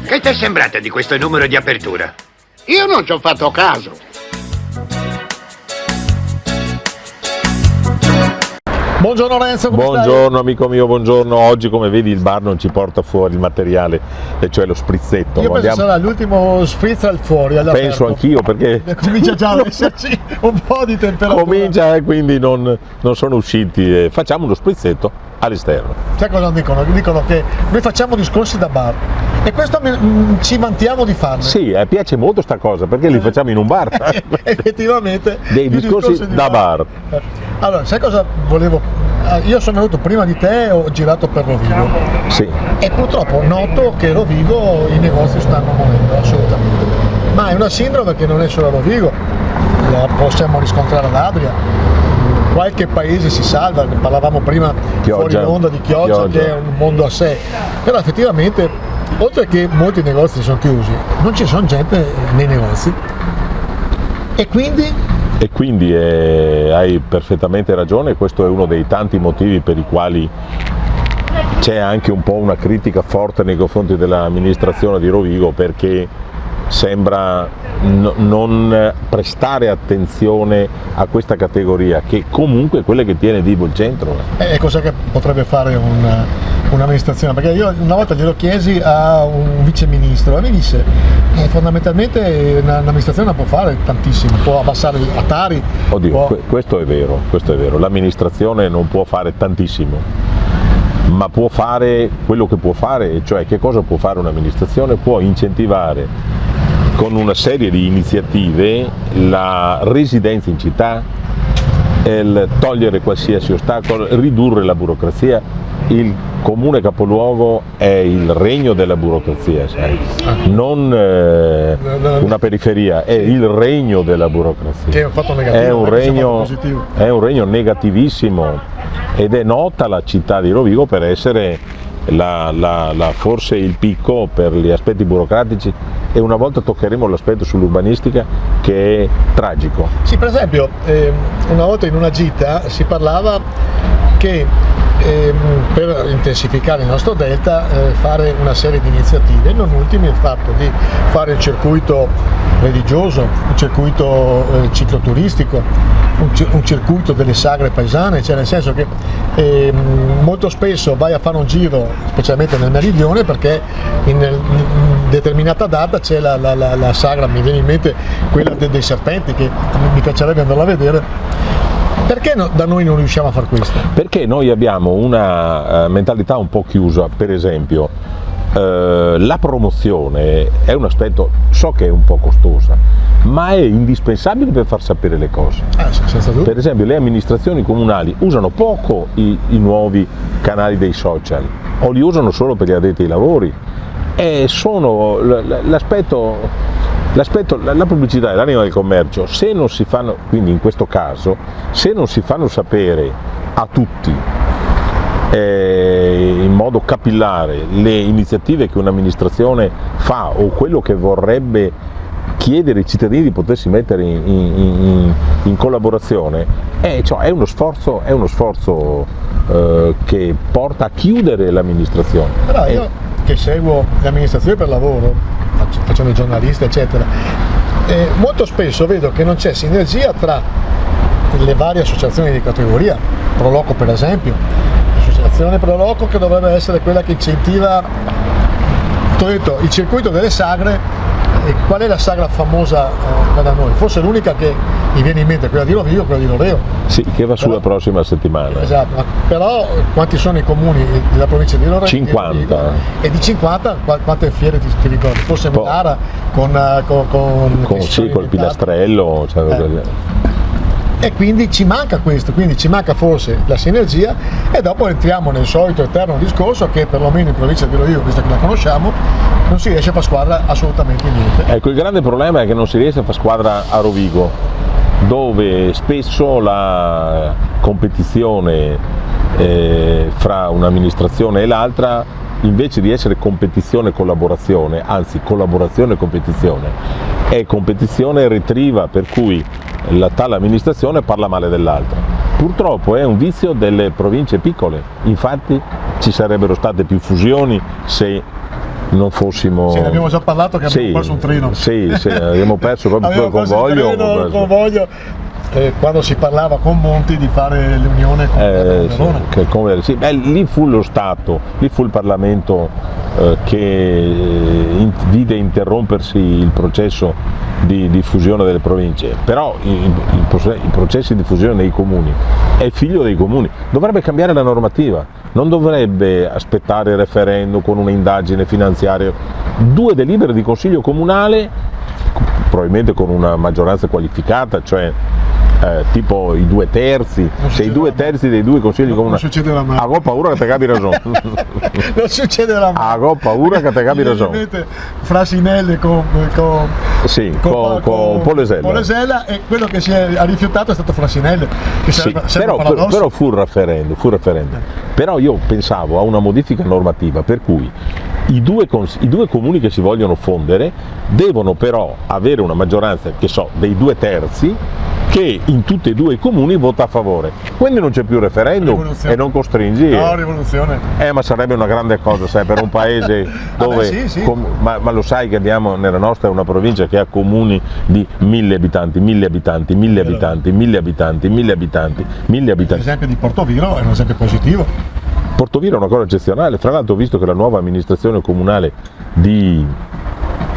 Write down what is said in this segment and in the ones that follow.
Che ti è sembrato di questo numero di apertura? Io non ci ho fatto caso. Buongiorno Renzo, come Buongiorno stai? amico mio, buongiorno. Oggi come vedi il bar non ci porta fuori il materiale, e cioè lo sprizzetto. Io penso sarà l'ultimo spritz al fuori, all'aperto. Penso anch'io, perché comincia già ad esserci un po' di temperatura. Comincia e quindi non sono usciti. Facciamo uno sprizzetto all'esterno. Sai cosa dicono? Dicono che noi facciamo discorsi da bar e questo ci vantiamo di farlo. Sì, piace molto sta cosa, perché li facciamo in un bar. Effettivamente. Dei discorsi da bar. Allora, sai cosa volevo? Io sono venuto prima di te e ho girato per Rovigo. Sì. E purtroppo noto che Rovigo i negozi stanno morendo, assolutamente. Ma è una sindrome che non è solo a Rovigo, la possiamo riscontrare ad Adria. Qualche paese si salva, ne parlavamo prima fuori onda di Chioggia, che è un mondo a sé. Però effettivamente, oltre che molti negozi sono chiusi, non ci sono gente nei negozi. E quindi hai perfettamente ragione, questo è uno dei tanti motivi per i quali c'è anche un po' una critica forte nei confronti dell'amministrazione di Rovigo, perché sembra non prestare attenzione a questa categoria, che comunque è quella che tiene vivo il centro. E cosa che potrebbe fare un'amministrazione? Perché io una volta glielo chiesi a un viceministro e mi disse fondamentalmente un'amministrazione non può fare tantissimo, può abbassare a Tari. Oddio, questo è vero, l'amministrazione non può fare tantissimo, ma può fare quello che può fare. Cioè, che cosa può fare un'amministrazione? Può incentivare con una serie di iniziative la residenza in città, il togliere qualsiasi ostacolo, ridurre la burocrazia. Il comune capoluogo è il regno della burocrazia, sai? Non una periferia, è il regno della burocrazia. Che è un fatto negativo, è un regno negativissimo, ed è nota la città di Rovigo per essere forse il picco per gli aspetti burocratici, e una volta toccheremo l'aspetto sull'urbanistica, che è tragico. Sì, per esempio una volta in una gita si parlava che per intensificare il nostro delta fare una serie di iniziative, non ultimi il fatto di fare il circuito religioso, un circuito cicloturistico, un circuito delle sagre paesane, cioè nel senso che molto spesso vai a fare un giro, specialmente nel meridione, perché in determinata data c'è la sagra, mi viene in mente quella dei serpenti, che mi piacerebbe andarla a vedere. Perché da noi non riusciamo a fare questo? Perché noi abbiamo una mentalità un po' chiusa. Per esempio, la promozione è un aspetto, so che è un po' costosa, ma è indispensabile per far sapere le cose. Senza dubbio. Per esempio, le amministrazioni comunali usano poco i nuovi canali dei social, o li usano solo per gli addetti ai lavori, e sono la pubblicità e l'anima del commercio. Se non si fanno, quindi in questo caso, se non si fanno sapere a tutti in modo capillare le iniziative che un'amministrazione fa, o quello che vorrebbe chiedere ai cittadini di potersi mettere in collaborazione, è uno sforzo che porta a chiudere l'amministrazione. Però io che seguo l'amministrazione per lavoro, facendo il giornalista eccetera, molto spesso vedo che non c'è sinergia tra le varie associazioni di categoria. Proloco per esempio, l'associazione Proloco, che dovrebbe essere quella che incentiva, ho detto, il circuito delle sagre. E qual è la sagra famosa da noi? Forse l'unica che mi viene in mente è quella di Rovigo, quella di Loreo. Sì, che va sulla prossima settimana. Esatto, però quanti sono i comuni della provincia di Loreo? 50. E di 50 quante fiere ti ricordi? Forse Melara con il pilastrello. E quindi ci manca questo, quindi ci manca forse la sinergia, e dopo entriamo nel solito eterno discorso che perlomeno in provincia di Rovigo, visto che la conosciamo, non si riesce a fare squadra assolutamente niente. Ecco, il grande problema è che non si riesce a fare squadra a Rovigo, dove spesso la competizione fra un'amministrazione e l'altra, invece di essere competizione e collaborazione, anzi collaborazione e competizione, è competizione retriva, per cui la tale amministrazione parla male dell'altra. Purtroppo è un vizio delle province piccole, infatti ci sarebbero state più fusioni se non fossimo... Sì, ne abbiamo già parlato che abbiamo perso un treno. Sì, abbiamo perso proprio il convoglio. Quando si parlava con Monti di fare l'unione con Verona. Sì, lì fu lo Stato, lì fu il Parlamento che vide interrompersi il processo di fusione delle province, però i processi di fusione nei comuni è figlio dei comuni, dovrebbe cambiare la normativa, non dovrebbe aspettare il referendum con un'indagine finanziaria, 2 delibere di consiglio comunale, probabilmente con una maggioranza qualificata, cioè tipo i 2/3, se i 2/3 dei 2 consigli comunali. Non succederà mai. Ho paura che te capi ragione. Non succederà mai. Ho paura che te capi ragione. Frasinelli con Polesella, e quello che ha rifiutato è stato Frasinelli. Che sì, però fu il referendum. Però io pensavo a una modifica normativa per cui i due comuni che si vogliono fondere devono però avere una maggioranza, che so, dei 2/3 che in tutti e 2 i comuni vota a favore, quindi non c'è più referendum e non costringi. No, rivoluzione. Ma sarebbe una grande cosa, sai, per un paese dove sì. Ma lo sai che abbiamo nella nostra una provincia che ha comuni di 1000 abitanti, 1000 abitanti, 1000 abitanti, 1000 abitanti, 1000 abitanti, 1000 abitanti. L'esempio di Portoviro è un esempio positivo. Portoviro è una cosa eccezionale, fra l'altro ho visto che la nuova amministrazione comunale di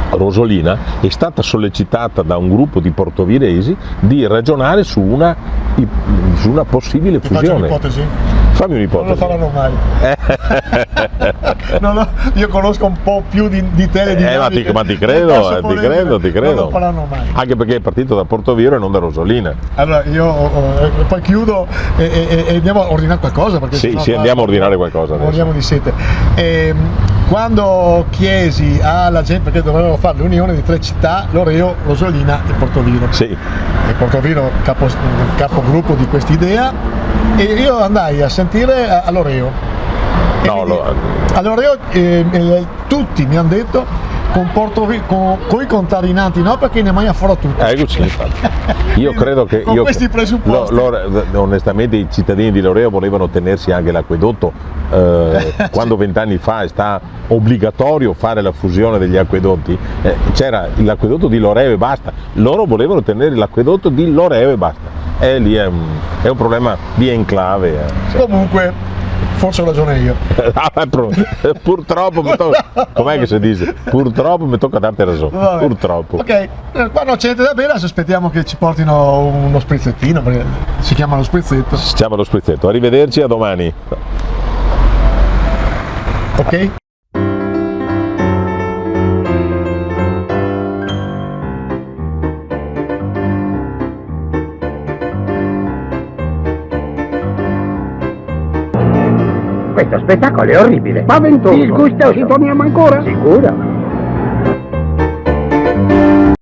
Rosolina è stata sollecitata da un gruppo di portoviresi di ragionare su una possibile fusione. Fammi un'ipotesi. Non lo faranno mai. Io conosco un po' più di teledinamiche. Ma ti credo. Non lo faranno mai. Anche perché è partito da Portoviro e non da Rosolina. Allora io poi chiudo e andiamo a ordinare qualcosa. Perché sì, andiamo a ordinare qualcosa adesso. Moriamo di sete. Quando chiesi alla gente, perché dovevano fare l'unione di 3 città, Loreo, Rosolina e Portoviro. Sì. E Portoviro capogruppo di quest'idea, e io andai a sentire a Loreo. A Loreo tutti mi hanno detto con i contaminanti no, perché ne mai affora tutto. Io credo che con questi presupposti onestamente i cittadini di Loreo volevano tenersi anche l'acquedotto quando 20 anni fa è stato obbligatorio fare la fusione degli acquedotti, c'era l'acquedotto di Loreo e basta, loro volevano tenere l'acquedotto di Loreo e basta, e lì è un problema di enclave. Comunque forse ho ragione io. Purtroppo com'è che si dice? Purtroppo mi tocca darti ragione. Vabbè. Purtroppo. Ok, qua non c'è niente da bere, adesso aspettiamo che ci portino uno sprizzettino, perché si chiama lo sprizzetto. Arrivederci, a domani. Ok? Questo spettacolo è orribile. Spaventoso. Disgustoso. Ci torniamo ancora? Sicuro.